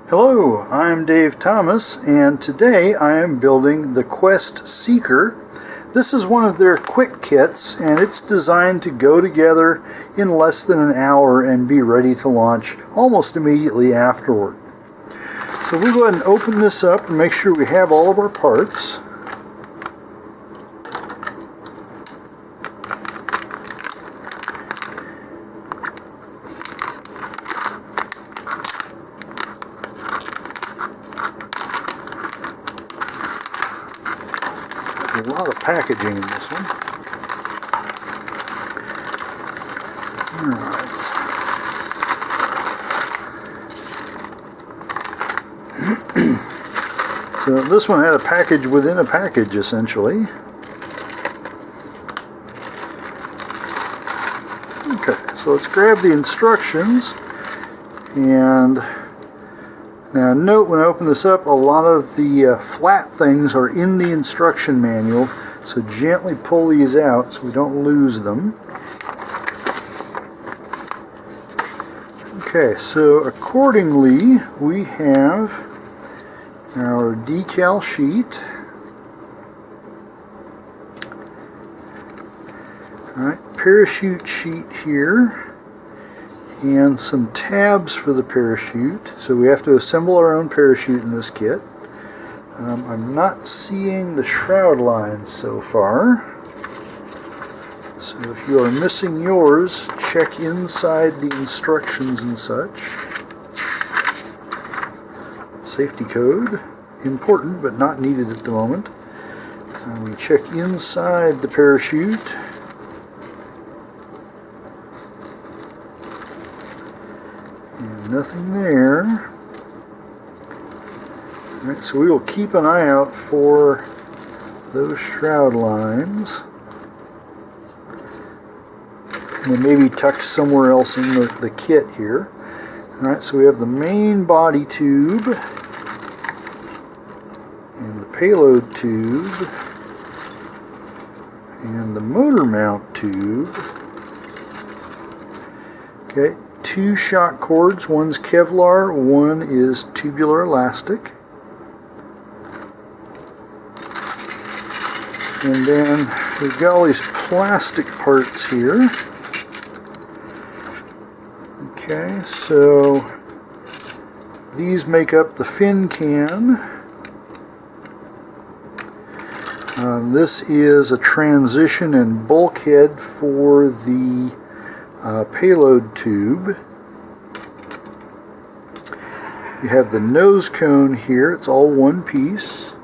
Hello, I'm Dave Thomas, and today I am building the Quest Seeker. This is one of their quick kits, and it's designed to go together in less than an hour and be ready to launch almost immediately afterward. So we'll go ahead and open this up and make sure we have all of our parts. A lot of packaging in this one. Alright. So this one had a package within a package, essentially. Okay, so let's grab the instructions. And now note when I open this up, a lot of the flat things are in the instruction manual, so gently pull these out so we don't lose them. Okay, so accordingly we have our decal sheet. Alright, parachute sheet here. And some tabs for the parachute, so we have to assemble our own parachute in this kit. I'm not seeing the shroud lines so far, so if you are missing yours, check inside the instructions and such. Safety code, important but not needed at the moment. We check inside the parachute. Nothing there. Alright, so we will keep an eye out for those shroud lines. And they may be tucked somewhere else in the kit here. Alright, so we have the main body tube and the payload tube and the motor mount tube. Okay. 2 shock cords, one's Kevlar, one is tubular elastic. And then we've got all these plastic parts here. Okay, so these make up the fin can. This is a transition and bulkhead for the payload tube. You have the nose cone here, it's all one piece.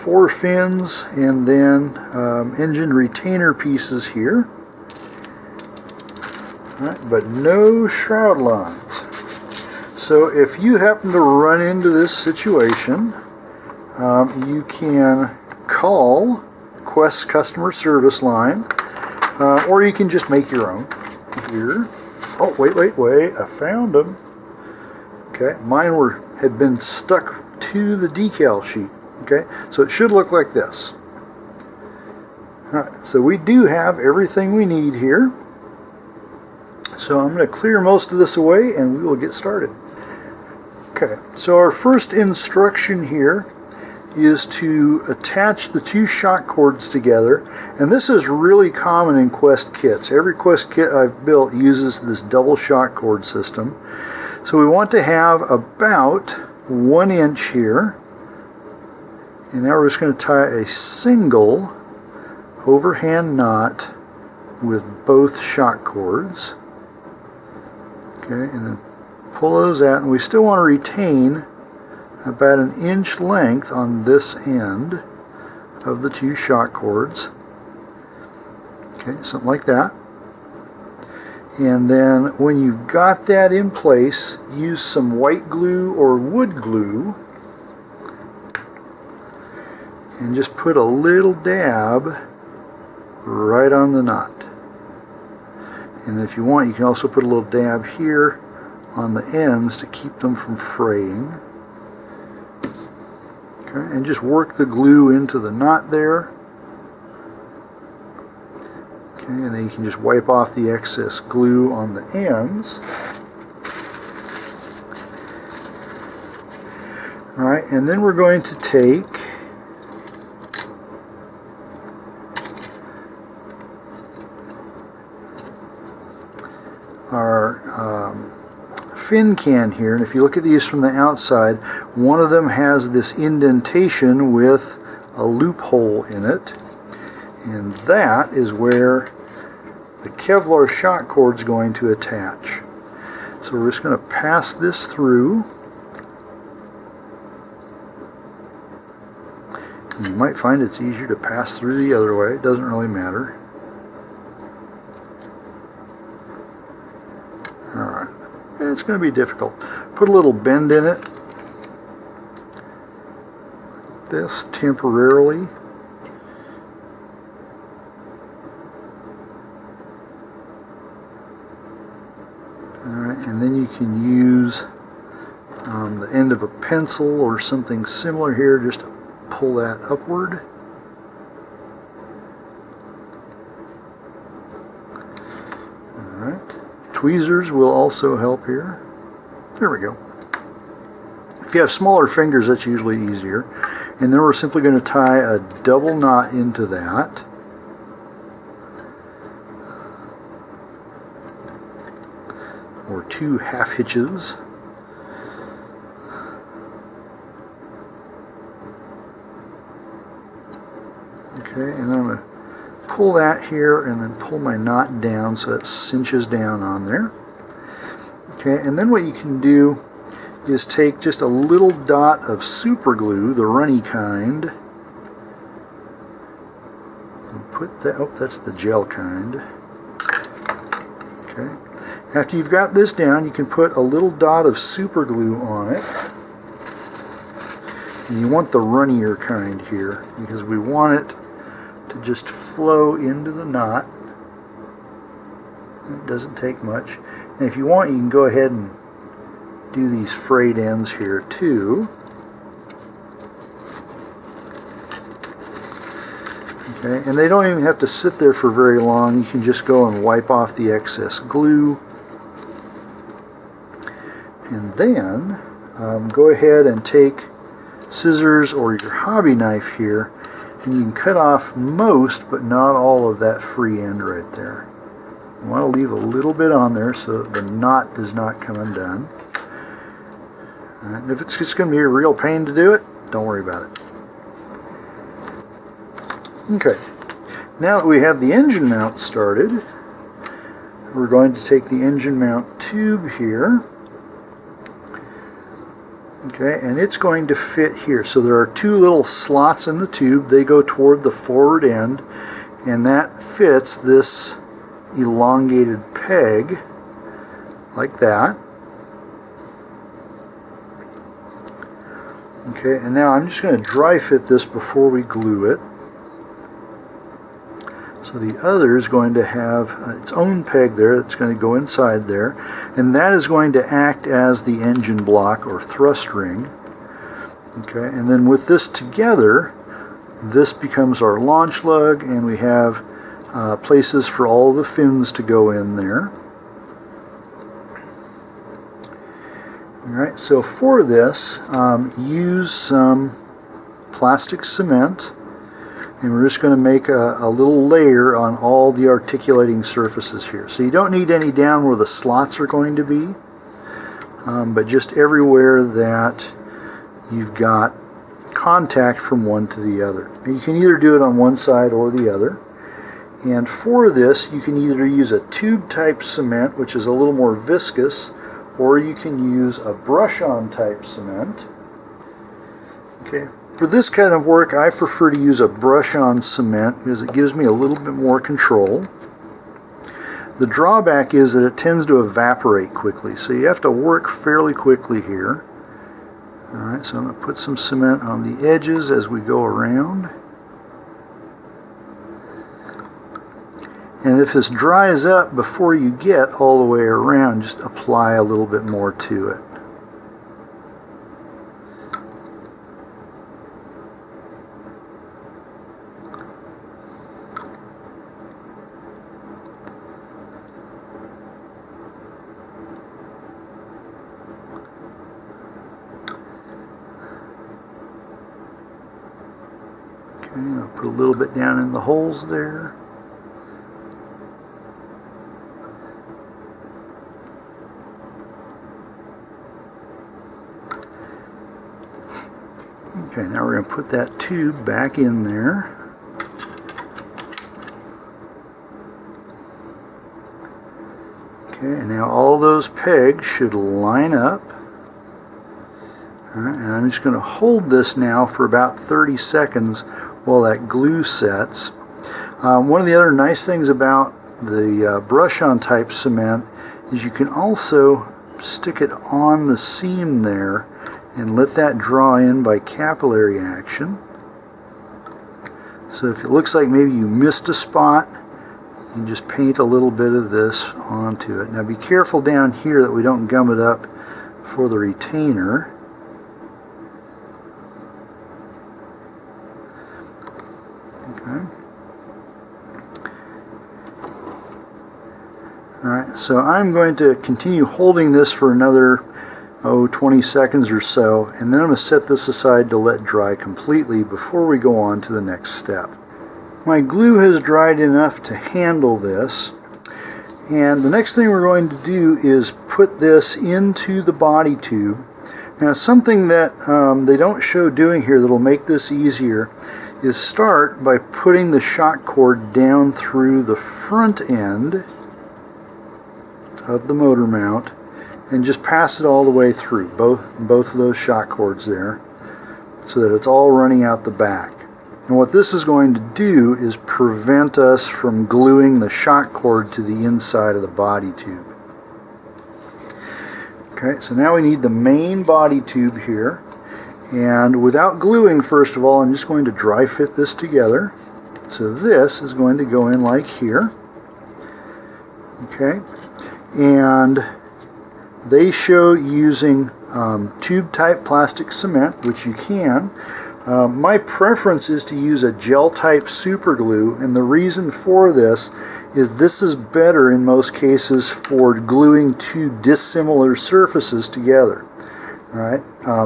4 fins and then engine retainer pieces here. Alright, but no shroud lines. So if you happen to run into this situation, you can call Quest customer service line, or you can just make your own here. Oh, wait, I found them. Okay, mine had been stuck to the decal sheet. Okay, so it should look like this. Alright, so we do have everything we need here. So I'm going to clear most of this away and we will get started. Okay, so our first instruction here is to attach the 2 shock cords together, and this is really common in Quest kits. Every Quest kit I've built uses this double shock cord system. So we want to have about 1 inch here, and now we're just going to tie a single overhand knot with both shock cords. Okay, and then pull those out, and we still want to retain about 1 inch length on this end of the 2 shock cords. Okay, something like that. And then when you've got that in place, use some white glue or wood glue and just put a little dab right on the knot. And if you want, you can also put a little dab here on the ends to keep them from fraying. Okay, and just work the glue into the knot there. Okay, and then you can just wipe off the excess glue on the ends. and then we're going to take our fin can here, and if you look at these from the outside, one of them has this indentation with a loophole in it, and that is where the Kevlar shock cord is going to attach. So we're just going to pass this through. And you might find it's easier to pass through the other way. It doesn't really matter. Alright. It's going to be difficult. Put a little bend in it. Like this, temporarily. Alright, and then you can use the end of a pencil or something similar here just to pull that upward. Alright, tweezers will also help here. There we go. If you have smaller fingers, that's usually easier. And then we're simply going to tie a double knot into that. Or 2 half hitches. Okay, and then I'm going to pull that here and then pull my knot down so it cinches down on there. Okay, and then what you can do is take just a little dot of super glue, the runny kind, and put that, oh, that's the gel kind. Okay. After you've got this down, you can put a little dot of super glue on it. And you want the runnier kind here because we want it to just flow into the knot. It doesn't take much. And if you want, you can go ahead and do these frayed ends here too. Okay, and they don't even have to sit there for very long. You can just go and wipe off the excess glue. And then go ahead and take scissors or your hobby knife here, and you can cut off most but not all of that free end right there. You want to leave a little bit on there so that the knot does not come undone. Right, and if it's just going to be a real pain to do it, don't worry about it. Okay, now that we have the engine mount started, we're going to take the engine mount tube here. Okay, and it's going to fit here. So there are 2 little slots in the tube. They go toward the forward end, and that fits this elongated peg like that. Okay, and now I'm just going to dry fit this before we glue it. So the other is going to have its own peg there that's going to go inside there, and that is going to act as the engine block or thrust ring. Okay, and then with this together, this becomes our launch lug, and we have places for all the fins to go in there. Alright, so for this, use some plastic cement. And we're just going to make a little layer on all the articulating surfaces here. So you don't need any down where the slots are going to be, but just everywhere that you've got contact from one to the other. And you can either do it on one side or the other. And for this, you can either use a tube type cement, which is a little more viscous, or you can use a brush-on type cement. Okay. For this kind of work, I prefer to use a brush-on cement because it gives me a little bit more control. The drawback is that it tends to evaporate quickly, so you have to work fairly quickly here. Alright, so I'm going to put some cement on the edges as we go around. And if this dries up before you get all the way around, just apply a little bit more to it. Put a little bit down in the holes there. Okay, now we're going to put that tube back in there. Okay, and now all those pegs should line up. Alright, and I'm just going to hold this now for about 30 seconds while that glue sets. One of the other nice things about the brush-on type cement is you can also stick it on the seam there and let that draw in by capillary action. So if it looks like maybe you missed a spot, you can just paint a little bit of this onto it. Now be careful down here that we don't gum it up for the retainer. Okay. Alright, so I'm going to continue holding this for another 20 seconds or so, and then I'm going to set this aside to let dry completely before we go on to the next step. My glue has dried enough to handle this, and the next thing we're going to do is put this into the body tube. Now something that they don't show doing here that'll make this easier is start by putting the shock cord down through the front end of the motor mount and just pass it all the way through, both of those shock cords there, so that it's all running out the back. And what this is going to do is prevent us from gluing the shock cord to the inside of the body tube. Okay, so now we need the main body tube here, and without gluing, first of all, I'm just going to dry fit this together. So this is going to go in like here. Okay, and they show using tube type plastic cement, which you can. My preference is to use a gel type super glue, and the reason for this is better in most cases for gluing two dissimilar surfaces together. Alright,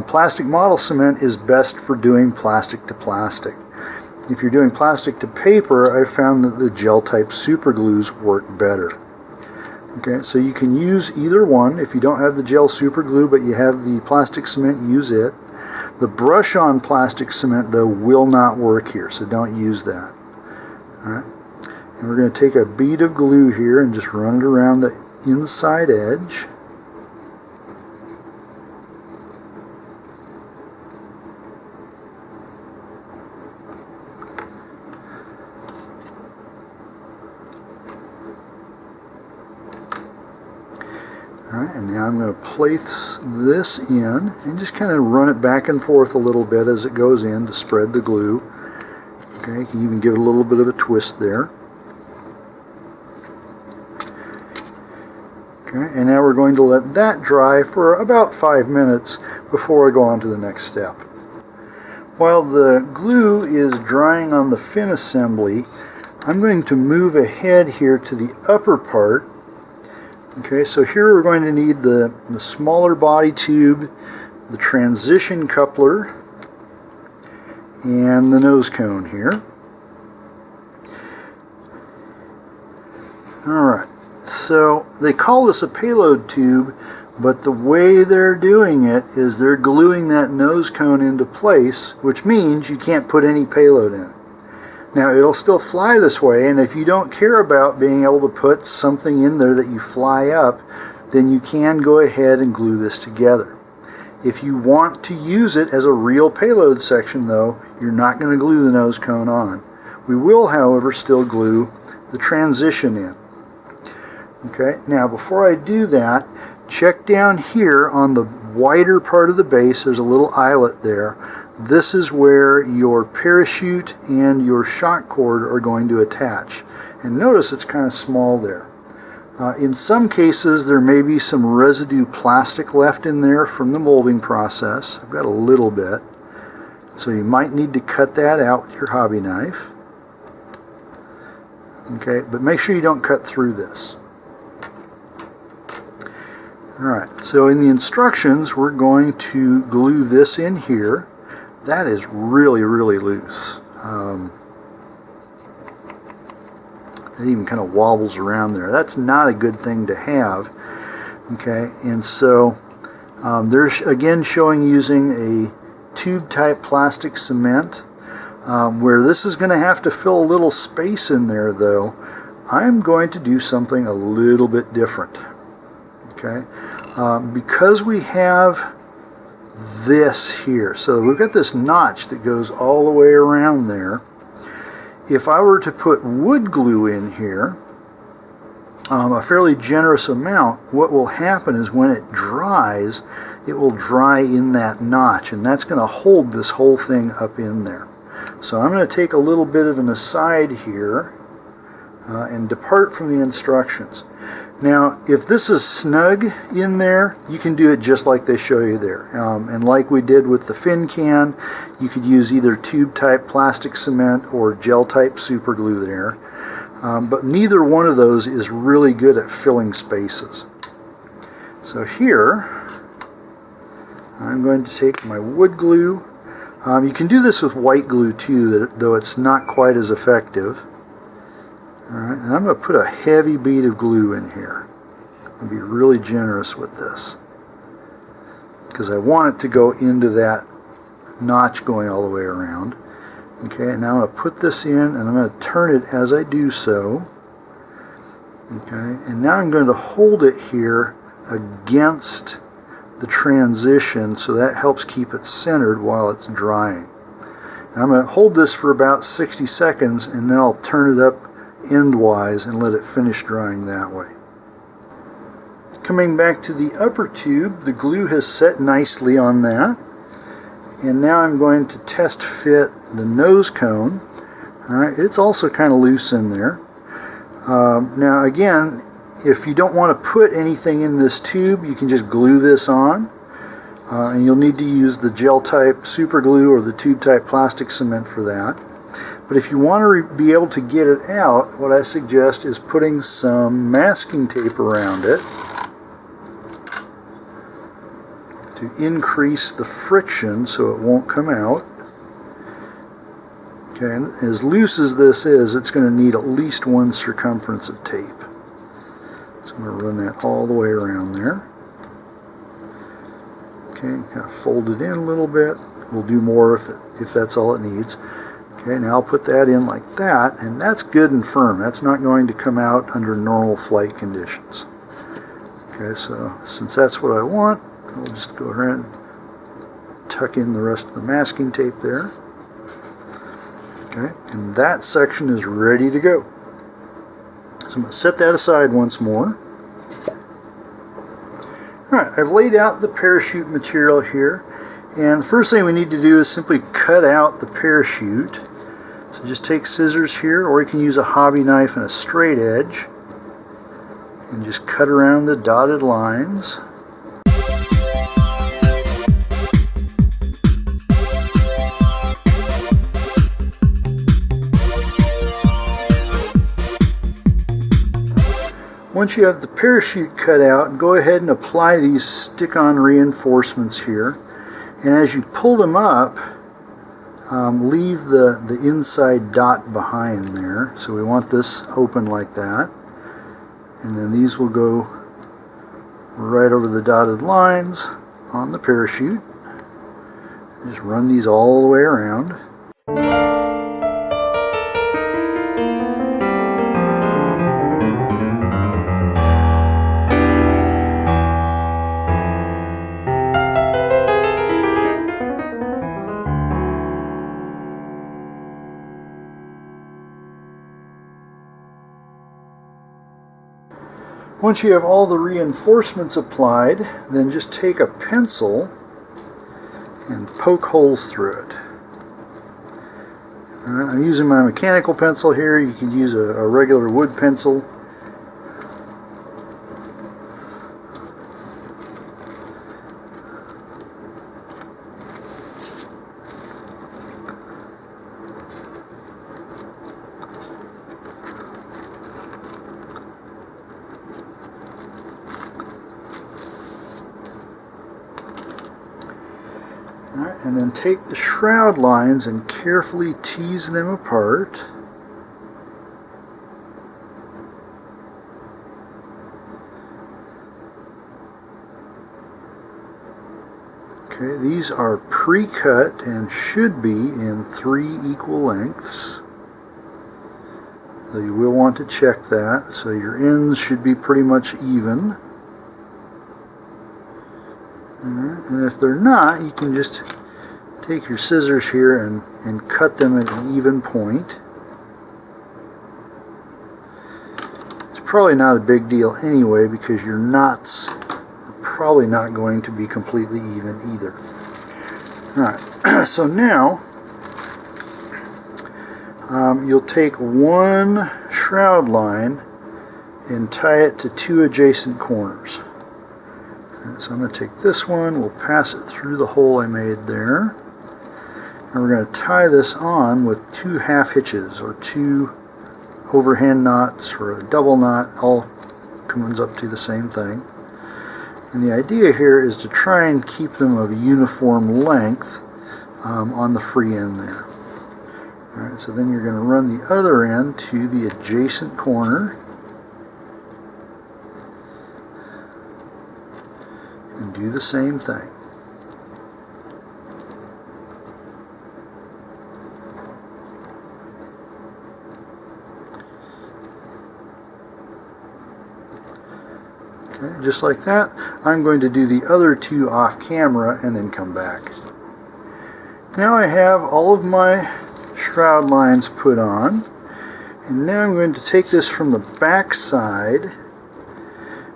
plastic model cement is best for doing plastic to plastic. If you're doing plastic to paper, I've found that the gel type super glues work better. Okay, so you can use either one. If you don't have the gel super glue but you have the plastic cement, use it. The brush-on plastic cement, though, will not work here, so don't use that. Alright, and we're going to take a bead of glue here and just run it around the inside edge. Alright, and now I'm going to place this in and just kind of run it back and forth a little bit as it goes in to spread the glue. Okay, you can even give it a little bit of a twist there. Okay, and now we're going to let that dry for about 5 minutes before I go on to the next step. While the glue is drying on the fin assembly, I'm going to move ahead here to the upper part. Okay, so here we're going to need the smaller body tube, the transition coupler, and the nose cone here. Alright, so they call this a payload tube, but the way they're doing it is they're gluing that nose cone into place, which means you can't put any payload in it. Now it'll still fly this way, and if you don't care about being able to put something in there that you fly up, then you can go ahead and glue this together. If you want to use it as a real payload section, though, you're not going to glue the nose cone on. We will, however, still glue the transition in. Okay, now before I do that, check down here on the wider part of the base. There's a little eyelet there. This is where your parachute and your shock cord are going to attach. And notice it's kind of small there. In some cases there may be some residue plastic left in there from the molding process. I've got a little bit. So you might need to cut that out with your hobby knife. Okay, but make sure you don't cut through this. Alright, so in the instructions we're going to glue this in here. That is really, really loose. it even kind of wobbles around there. That's not a good thing to have. Okay, and so they're again showing using a tube type plastic cement, where this is going to have to fill a little space in there though. I'm going to do something a little bit different. Okay, because we have this here, so we've got this notch that goes all the way around there. If I were to put wood glue in here, a fairly generous amount, what will happen is when it dries, it will dry in that notch, and that's going to hold this whole thing up in there. So I'm going to take a little bit of an aside here and depart from the instructions. Now, if this is snug in there, you can do it just like they show you there. And like we did with the fin can, you could use either tube type plastic cement or gel type super glue there. But neither one of those is really good at filling spaces. So here, I'm going to take my wood glue. You can do this with white glue too, though it's not quite as effective. Alright, and I'm going to put a heavy bead of glue in here. I'll be really generous with this, because I want it to go into that notch going all the way around. Okay, and now I'm going to put this in, and I'm going to turn it as I do so. Okay, and now I'm going to hold it here against the transition, so that helps keep it centered while it's drying. And I'm going to hold this for about 60 seconds, and then I'll turn it up endwise and let it finish drying that way. Coming back to the upper tube, the glue has set nicely on that, and now I'm going to test fit the nose cone. Alright, it's also kind of loose in there. Now again, if you don't want to put anything in this tube, you can just glue this on, and you'll need to use the gel type super glue or the tube type plastic cement for that. But if you want to be able to get it out, what I suggest is putting some masking tape around it to increase the friction so it won't come out. Okay, and as loose as this is, it's going to need at least one circumference of tape. So I'm going to run that all the way around there. Okay, kind of fold it in a little bit. We'll do more if that's all it needs. Okay, now I'll put that in like that, and that's good and firm. That's not going to come out under normal flight conditions. Okay, so since that's what I want, we'll just go ahead and tuck in the rest of the masking tape there. Okay, and that section is ready to go. So I'm going to set that aside once more. Alright, I've laid out the parachute material here, and the first thing we need to do is simply cut out the parachute. So just take scissors here, or you can use a hobby knife and a straight edge, and just cut around the dotted lines. Once you have the parachute cut out, go ahead and apply these stick-on reinforcements here. And as you pull them up, leave the inside dot behind there. So we want this open like that. And then these will go right over the dotted lines on the parachute. Just run these all the way around. Once you have all the reinforcements applied, then just take a pencil and poke holes through it. I'm using my mechanical pencil here. You could use a regular wood pencil. And then take the shroud lines and carefully tease them apart. Okay, these are pre-cut and should be in 3 equal lengths. So you will want to check that. So your ends should be pretty much even. Alright, and if they're not, you can just take your scissors here and cut them at an even point. It's probably not a big deal anyway because your knots are probably not going to be completely even either. Alright, so now you'll take one shroud line and tie it to 2 adjacent corners. Right, so I'm going to take this one, we'll pass it through the hole I made there, and we're going to tie this on with 2 half hitches or 2 overhand knots or a double knot, all comes up to the same thing. And the idea here is to try and keep them of uniform length on the free end there. Alright, so then you're going to run the other end to the adjacent corner and do the same thing. Okay, just like that. I'm going to do the other 2 off camera and then come back. Now I have all of my shroud lines put on, and now I'm going to take this from the back side,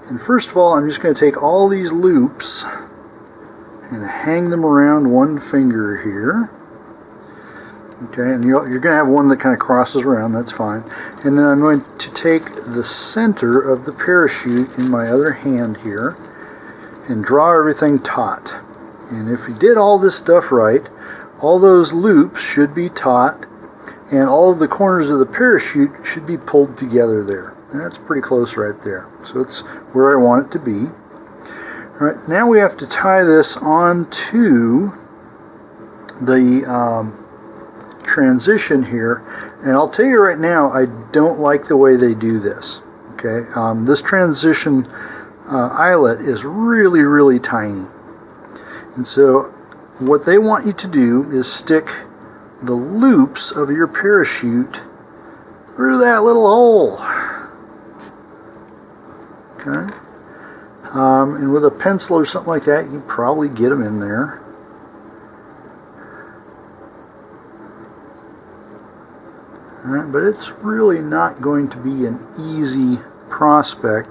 and first of all I'm just going to take all these loops and hang them around one finger here. Okay, and you're going to have one that kind of crosses around, that's fine. And then I'm going to take the center of the parachute in my other hand here and draw everything taut. And if you did all this stuff right, all those loops should be taut and all of the corners of the parachute should be pulled together there. And that's pretty close right there. So it's where I want it to be. All right, now we have to tie this onto the transition here, and I'll tell you right now, I don't like the way they do this. Okay, this transition eyelet is really tiny, and so what they want you to do is stick the loops of your parachute through that little hole. Okay, and with a pencil or something like that, you can probably get them in there. Alright, but it's really not going to be an easy prospect,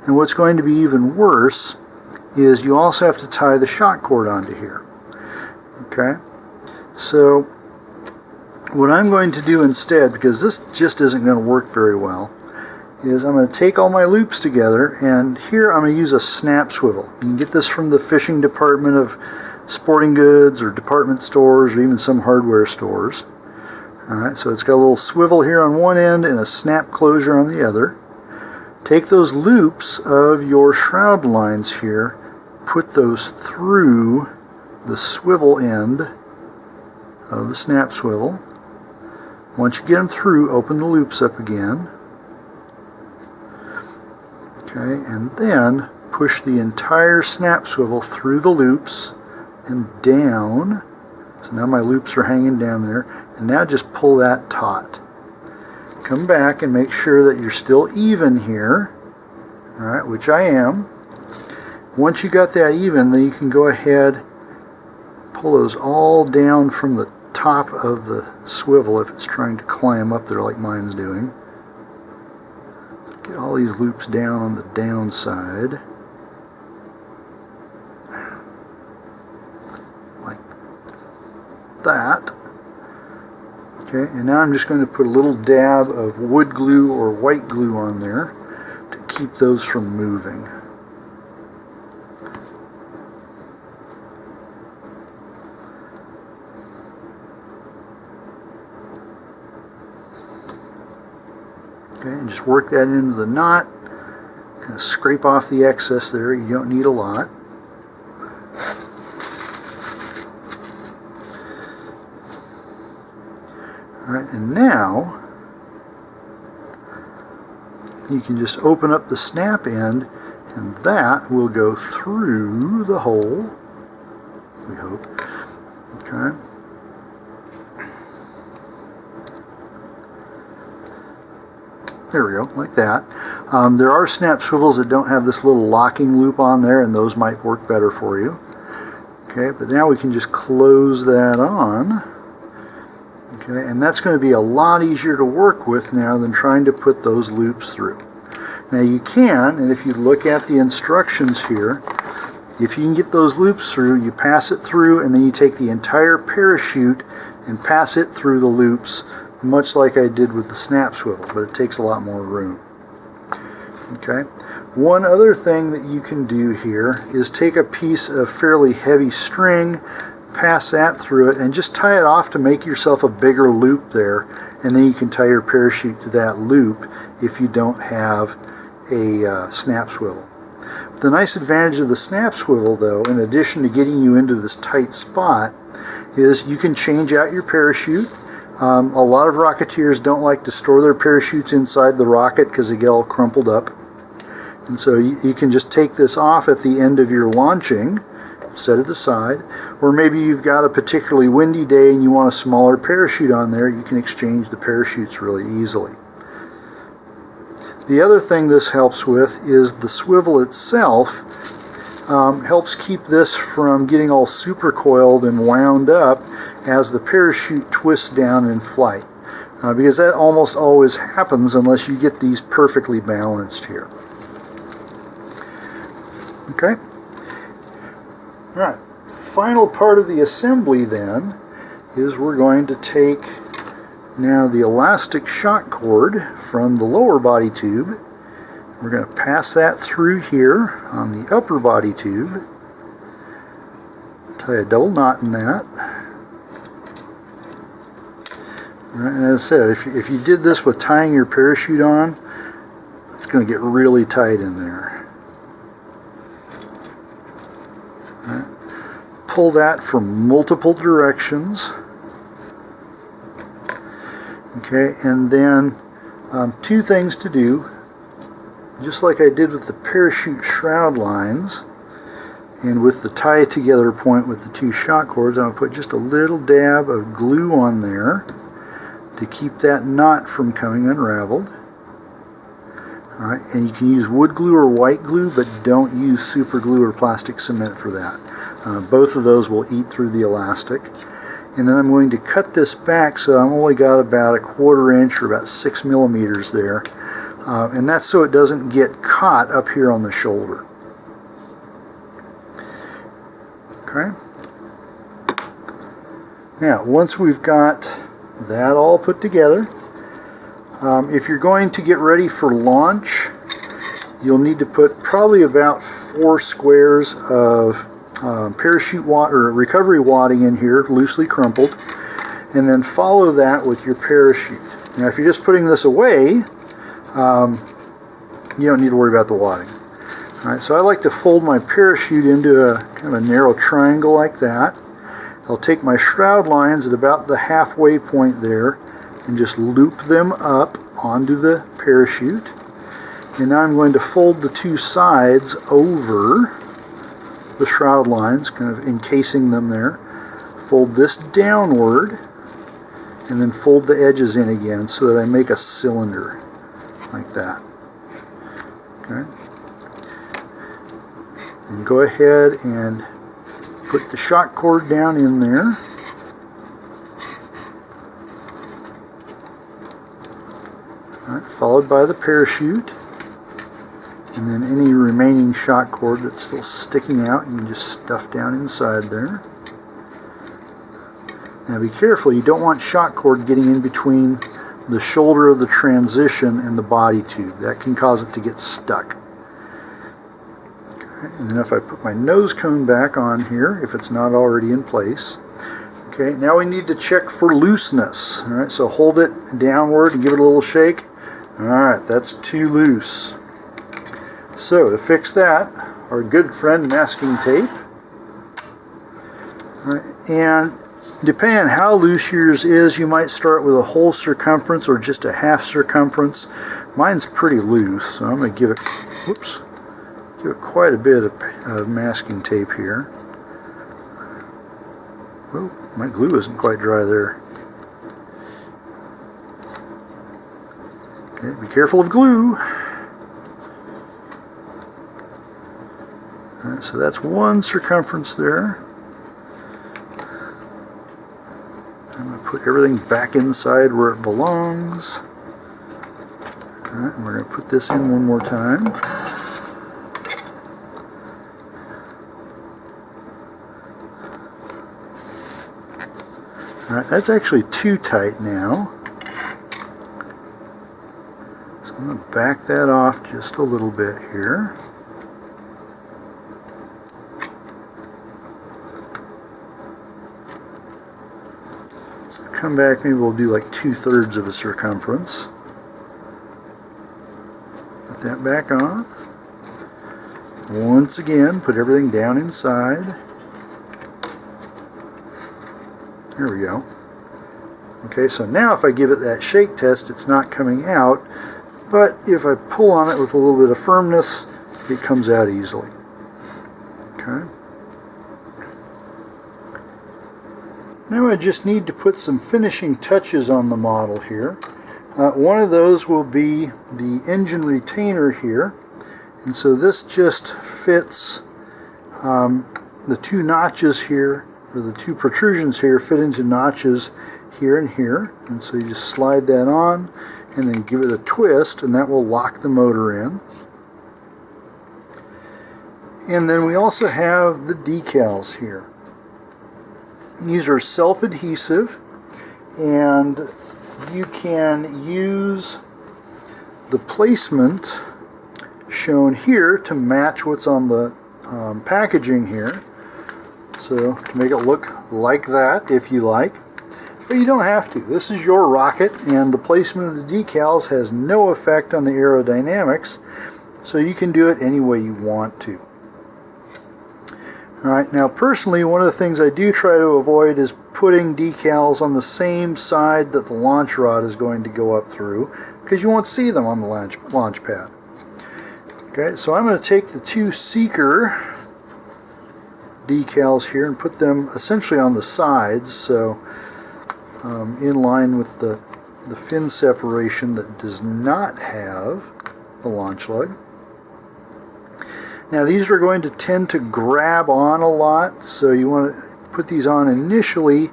and what's going to be even worse is you also have to tie the shock cord onto here. Okay, so what I'm going to do instead, because this just isn't going to work very well, is I'm going to take all my loops together, and here I'm going to use a snap swivel. You can get this from the fishing department of sporting goods or department stores or even some hardware stores. Alright, so it's got a little swivel here on one end and a snap closure on the other. Take those loops of your shroud lines here, put those through the swivel end of the snap swivel. Once you get them through, open the loops up again. Okay, and then push the entire snap swivel through the loops and down. So now my loops are hanging down there. And now just pull that taut. Come back and make sure that you're still even here. Alright, which I am. Once you got that even, then you can go ahead, pull those all down from the top of the swivel if it's trying to climb up there like mine's doing. Get all these loops down on the downside. Like that. Okay, and now I'm just going to put a little dab of wood glue or white glue on there to keep those from moving. Okay, and just work that into the knot. Kind of scrape off the excess there, you don't need a lot. Alright, and now you can just open up the snap end and that will go through the hole. We Okay. There we go, like that. There are snap swivels that don't have this little locking loop on there, and those might work better for you. Okay, but now we can just close that on. Okay, and that's going to be a lot easier to work with now than trying to put those loops through. Now you can, and if you look at the instructions here, if you can get those loops through, you pass it through, and then you take the entire parachute and pass it through the loops, much like I did with the snap swivel, but it takes a lot more room. Okay. One other thing that you can do here is take a piece of fairly heavy string, pass that through it, and just tie it off to make yourself a bigger loop there, and then you can tie your parachute to that loop if you don't have a snap swivel. The nice advantage of the snap swivel, though, in addition to getting you into this tight spot, is you can change out your parachute. A lot of Rocketeers don't like to store their parachutes inside the rocket because they get all crumpled up. And so you can just take this off at the end of your launching, set it aside, or maybe you've got a particularly windy day and you want a smaller parachute on there, you can exchange the parachutes really easily. The other thing this helps with is the swivel itself helps keep this from getting all super coiled and wound up as the parachute twists down in flight, because that almost always happens unless you get these perfectly balanced here. Okay? Alright, final part of the assembly then is we're going to take now the elastic shock cord from the lower body tube. We're going to pass that through here on the upper body tube, tie a double knot in that. Right, and as I said, if you did this with tying your parachute on, it's going to get really tight in there. Right. Pull that from multiple directions. Okay, and then two things to do. Just like I did with the parachute shroud lines and with the tie together point with the two shock cords, I'm going to put just a little dab of glue on there to keep that knot from coming unraveled. Alright, and you can use wood glue or white glue, but don't use super glue or plastic cement for that. Both of those will eat through the elastic. And then I'm going to cut this back so I've only got about 1/4 inch or about 6 millimeters there. And that's so it doesn't get caught up here on the shoulder. Okay. Now, once we've got that all put together, if you're going to get ready for launch, you'll need to put probably about 4 squares of parachute or recovery wadding in here, loosely crumpled, and then follow that with your parachute. Now, if you're just putting this away, you don't need to worry about the wadding. Alright, so I like to fold my parachute into a kind of a narrow triangle like that. I'll take my shroud lines at about the halfway point there and just loop them up onto the parachute. And now I'm going to fold the two sides over the shroud lines, kind of encasing them there. Fold this downward and then fold the edges in again so that I make a cylinder like that. Okay. And go ahead and put the shock cord down in there. Alright, followed by the parachute. And then any remaining shock cord that's still sticking out, you can just stuff down inside there. Now be careful, you don't want shock cord getting in between the shoulder of the transition and the body tube. That can cause it to get stuck. Okay, and then if I put my nose cone back on here, if it's not already in place. Okay, now we need to check for looseness. Alright, so hold it downward and give it a little shake. Alright, that's too loose. So to fix that, our good friend masking tape. Alright, and depending on how loose yours is, you might start with a whole circumference or just a half circumference. Mine's pretty loose, so I'm going to give it, give it quite a bit of masking tape here. Oh, my glue isn't quite dry there. Okay, be careful of glue. Alright, so that's one circumference there. I'm going to put everything back inside where it belongs. Alright, and we're going to put this in one more time. Alright, that's actually too tight now. So I'm going to back that off just a little bit here. So come back, maybe we'll do like 2/3 of a circumference. Put that back on. Once again, put everything down inside. There we go. Okay, so now if I give it that shake test, it's not coming out, but if I pull on it with a little bit of firmness, it comes out easily. Okay. Now I just need to put some finishing touches on the model here. One of those will be the engine retainer here, and so this just fits the two notches here, or the two protrusions here fit into notches here and here, and so you just slide that on and then give it a twist, and that will lock the motor in. And then we also have the decals here. These are self-adhesive, and you can use the placement shown here to match what's on the packaging here. So to make it look like that, if you like, but you don't have to. This is your rocket, and the placement of the decals has no effect on the aerodynamics, so you can do it any way you want to. Alright, now personally, one of the things I do try to avoid is putting decals on the same side that the launch rod is going to go up through, because you won't see them on the launch pad. Okay, so I'm going to take the two Seeker decals here and put them essentially on the sides, so in line with the fin separation that does not have the launch lug. Now these are going to tend to grab on a lot, so you want to put these on initially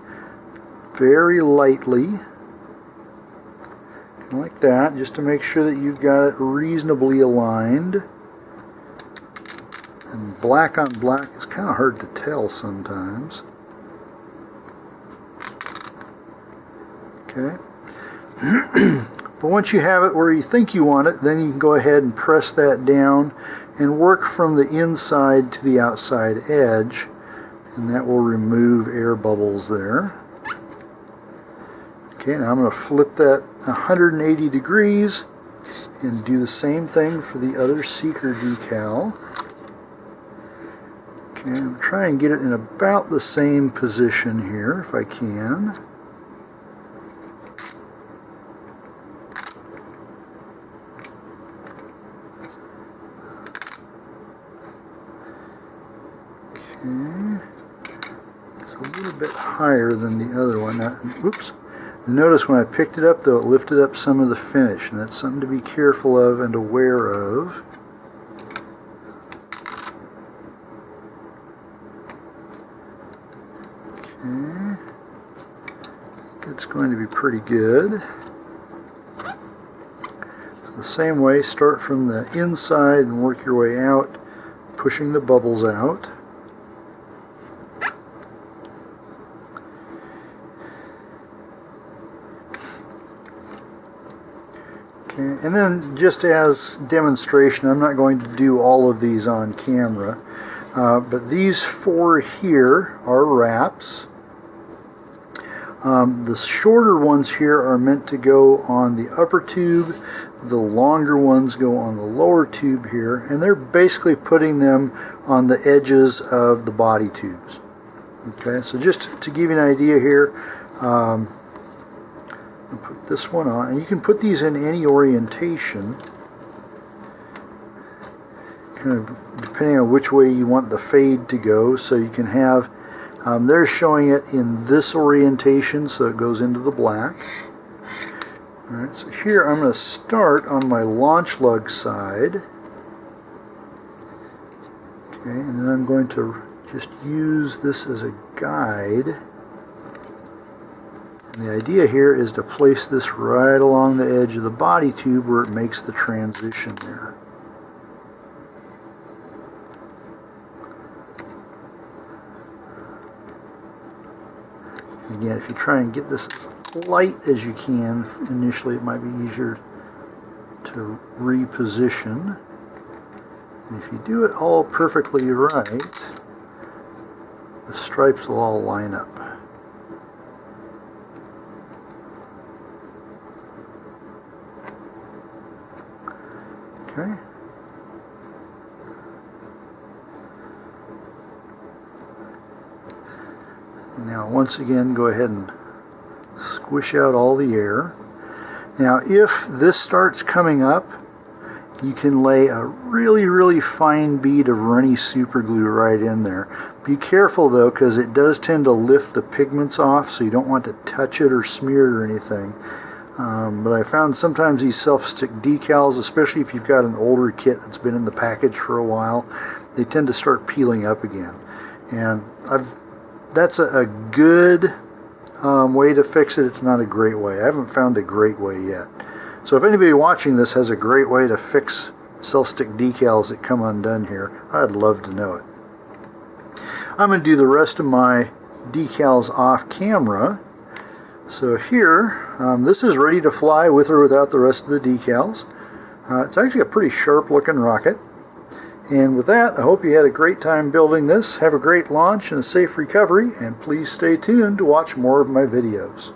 very lightly, like that, just to make sure that you've got it reasonably aligned. And black on black is kind of hard to tell sometimes. Okay. But once you have it where you think you want it, then you can go ahead and press that down and work from the inside to the outside edge, and that will remove air bubbles there. Okay, now I'm going to flip that 180 degrees and do the same thing for the other Seeker decal. Okay, I'm going to try and get it in about the same position here if I can. Okay, it's a little bit higher than the other one. Now, oops. Notice when I picked it up, though, it lifted up some of the finish, and that's something to be careful of and aware of. Okay, I think it's going to be pretty good. So the same way, start from the inside and work your way out, pushing the bubbles out. And then, just as demonstration, I'm not going to do all of these on camera, but these four here are wraps. The shorter ones here are meant to go on the upper tube, the longer ones go on the lower tube here, and they're basically putting them on the edges of the body tubes. Okay, so just to give you an idea here, put this one on, and you can put these in any orientation, kind of depending on which way you want the fade to go. So you can have They're showing it in this orientation, so it goes into the black. Alright, so here I'm going to start on my launch lug side. Okay, and then I'm going to just use this as a guide. And the idea here is to place this right along the edge of the body tube where it makes the transition there. Again, if you try and get this as light as you can, initially it might be easier to reposition. And if you do it all perfectly right, the stripes will all line up. Okay. Now once again, go ahead and squish out all the air. Now if this starts coming up, you can lay a really fine bead of runny super glue right in there. Be careful though, because it does tend to lift the pigments off, so you don't want to touch it or smear it or anything. But I found sometimes these self-stick decals, especially if you've got an older kit that's been in the package for a while, they tend to start peeling up again. And that's a good way to fix it. It's not a great way. I haven't found a great way yet. So if anybody watching this has a great way to fix self-stick decals that come undone here, I'd love to know it. I'm going to do the rest of my decals off camera. So here, this is ready to fly with or without the rest of the decals. It's actually a pretty sharp looking rocket. And with that, I hope you had a great time building this. Have a great launch and a safe recovery, and please stay tuned to watch more of my videos.